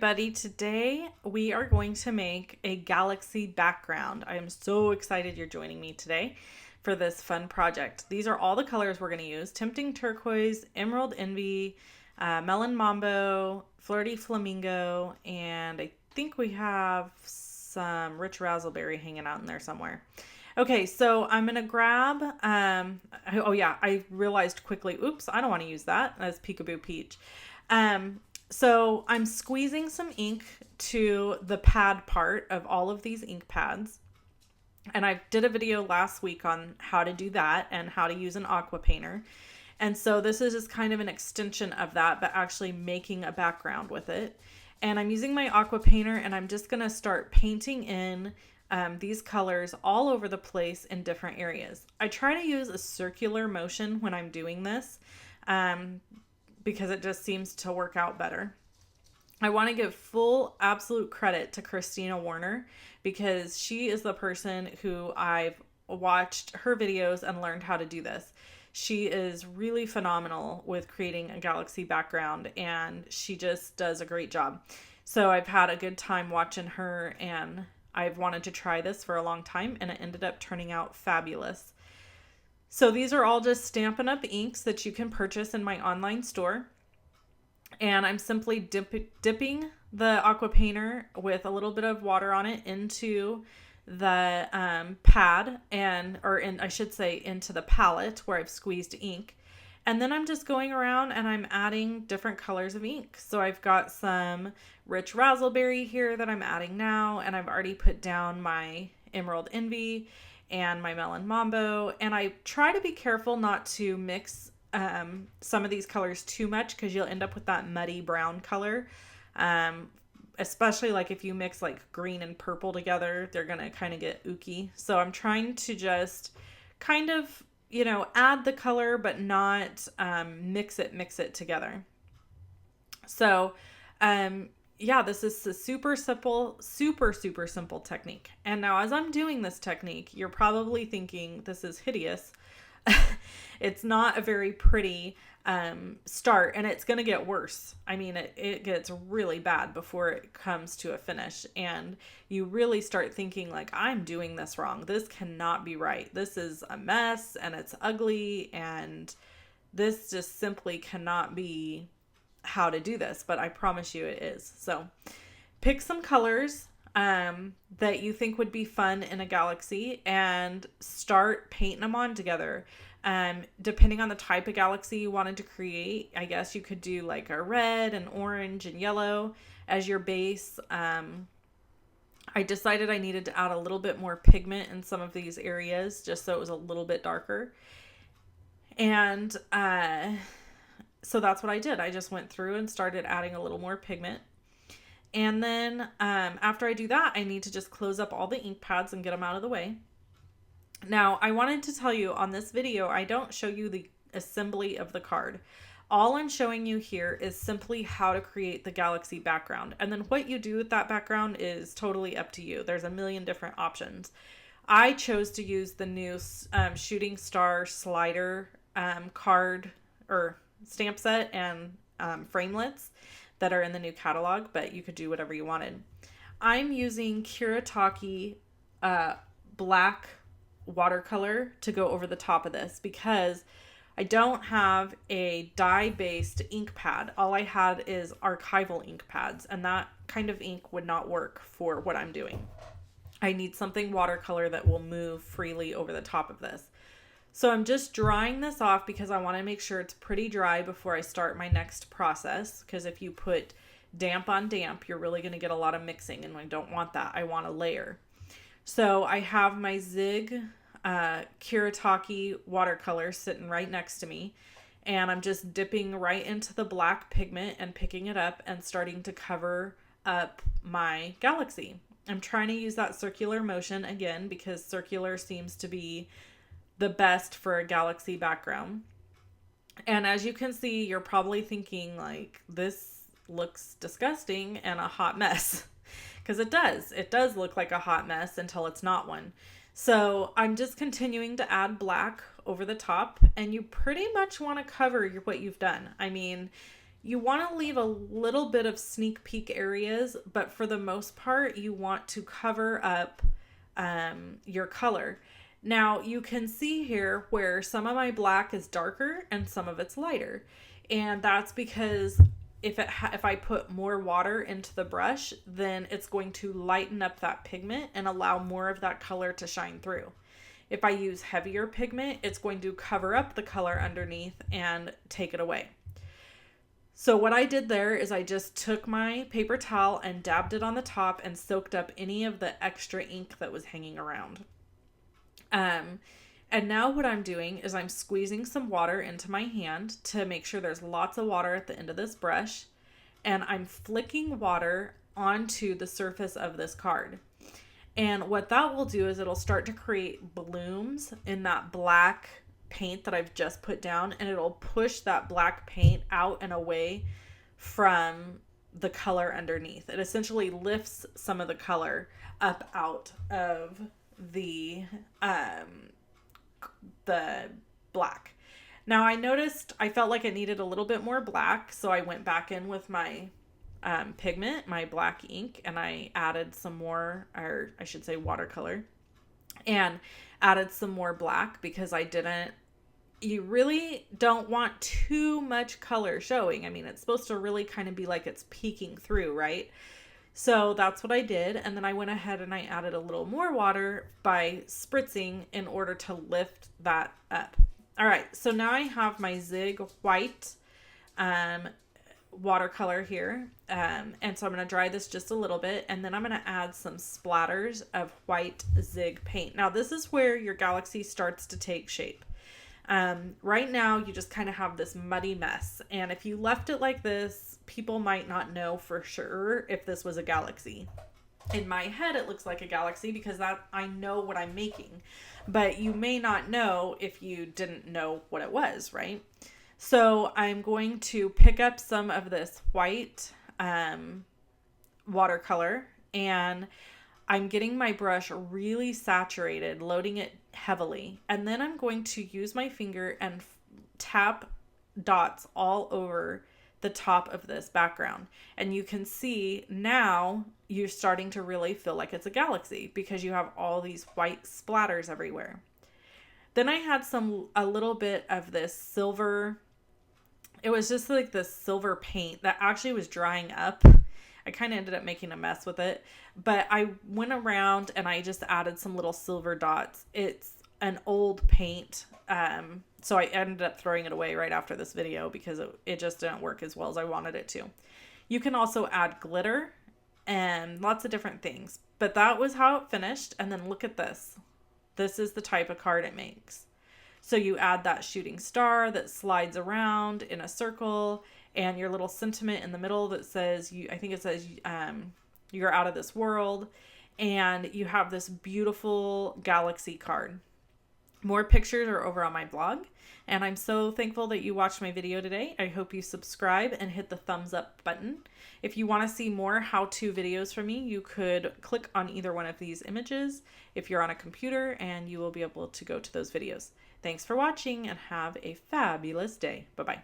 everybody. Today we are going to make a galaxy background. I am so excited you're joining me today for this fun project. These are all the colors we're going to use: Tempting Turquoise, Emerald Envy, Melon Mambo, Flirty Flamingo, and I think we have some Rich Razzleberry hanging out in there somewhere. Okay, so I'm going to grab, I realized quickly, oops, I don't want to use that as Peekaboo Peach. So I'm squeezing some ink to the pad part of all of these ink pads. And I did a video last week on how to do that and how to use an aqua painter. And so this is just kind of an extension of that, but actually making a background with it. And I'm using my aqua painter and I'm just going to start painting in these colors all over the place in different areas. I try to use a circular motion when I'm doing this because it just seems to work out better. I want to give full absolute credit to Christina Warner because she is the person who I've watched her videos and learned how to do this. She is really phenomenal with creating a galaxy background and she just does a great job. So I've had a good time watching her and I've wanted to try this for a long time and it ended up turning out fabulous. So these are all just Stampin' Up! Inks that you can purchase in my online store. And I'm simply dipping the aqua painter with a little bit of water on it into the pad into the palette where I've squeezed ink. And then I'm just going around and I'm adding different colors of ink. So I've got some Rich Razzleberry here that I'm adding now, and I've already put down my Emerald Envy and my Melon Mambo. And I try to be careful not to mix some of these colors too much because you'll end up with that muddy brown color. Especially like if you mix like green and purple together, they're going to kind of get ooky. So I'm trying to just kind of, add the color, but not mix it together. So, this is a super simple technique. And now as I'm doing this technique, you're probably thinking this is hideous. It's not a very pretty start, and it's going to get worse. I mean, it gets really bad before it comes to a finish, and you really start thinking like, I'm doing this wrong. This cannot be right. This is a mess, and it's ugly, and this just simply cannot be how to do this, but I promise you it is. So pick some colors that you think would be fun in a galaxy and start painting them on together. Depending on the type of galaxy you wanted to create, I guess you could do like a red and orange and yellow as your base. I decided I needed to add a little bit more pigment in some of these areas just so it was a little bit darker. And so that's what I did. I just went through and started adding a little more pigment. And then after I do that, I need to just close up all the ink pads and get them out of the way. Now, I wanted to tell you on this video, I don't show you the assembly of the card. All I'm showing you here is simply how to create the galaxy background. And then what you do with that background is totally up to you. There's a million different options. I chose to use the new shooting star slider card or stamp set and framelits that are in the new catalog, but you could do whatever you wanted. I'm using Kuretake black watercolor to go over the top of this because I don't have a dye-based ink pad. All I had is archival ink pads, and that kind of ink would not work for what I'm doing. I need something watercolor that will move freely over the top of this. So I'm just drying this off because I want to make sure it's pretty dry before I start my next process, because if you put damp on damp, you're really going to get a lot of mixing, and I don't want that. I want a layer. So I have my Zig Kuretake watercolor sitting right next to me, and I'm just dipping right into the black pigment and picking it up and starting to cover up my galaxy. I'm trying to use that circular motion again because circular seems to be the best for a galaxy background. And as you can see, you're probably thinking like, this looks disgusting and a hot mess. Because it does look like a hot mess until it's not one. So I'm just continuing to add black over the top, and you pretty much want to cover what you've done. I mean, You want to leave a little bit of sneak peek areas, but for the most part, you want to cover up your color. Now you can see here where some of my black is darker and some of it's lighter. And that's because if I put more water into the brush, then it's going to lighten up that pigment and allow more of that color to shine through. If I use heavier pigment, it's going to cover up the color underneath and take it away. So what I did there is I just took my paper towel and dabbed it on the top and soaked up any of the extra ink that was hanging around. And now what I'm doing is I'm squeezing some water into my hand to make sure there's lots of water at the end of this brush. And I'm flicking water onto the surface of this card. And what that will do is it'll start to create blooms in that black paint that I've just put down, and it'll push that black paint out and away from the color underneath. It essentially lifts some of the color up out of the black. Now I noticed I felt like it needed a little bit more black, so I went back in with my pigment, my black ink, and I added some more, or I should say watercolor, and added some more black because you really don't want too much color showing. I mean, it's supposed to really kind of be like it's peeking through, right? So that's what I did. And then I went ahead and I added a little more water by spritzing in order to lift that up. All right, so now I have my Zig white watercolor here. And so I'm going to dry this just a little bit, and then I'm going to add some splatters of white Zig paint. Now this is where your galaxy starts to take shape. Right now you just kind of have this muddy mess, and if you left it like this, people might not know for sure if this was a galaxy. In my head it looks like a galaxy because that I know what I'm making, but you may not know if you didn't know what it was, right? So I'm going to pick up some of this white watercolor, and I'm getting my brush really saturated, loading it heavily, and then I'm going to use my finger and tap dots all over the top of this background. And you can see now you're starting to really feel like it's a galaxy because you have all these white splatters everywhere. Then I had a little bit of this silver. It was just like this silver paint that actually was drying up. I kind of ended up making a mess with it, but I went around and I just added some little silver dots. It's an old paint, so I ended up throwing it away right after this video because it just didn't work as well as I wanted it to. You can also add glitter and lots of different things, but that was how it finished. And then look at this. This is the type of card it makes. So you add that shooting star that slides around in a circle, and your little sentiment in the middle that says, I think it says, you're out of this world. And you have this beautiful galaxy card. More pictures are over on my blog. And I'm so thankful that you watched my video today. I hope you subscribe and hit the thumbs up button. If you want to see more how-to videos from me, you could click on either one of these images if you're on a computer, and you will be able to go to those videos. Thanks for watching and have a fabulous day. Bye-bye.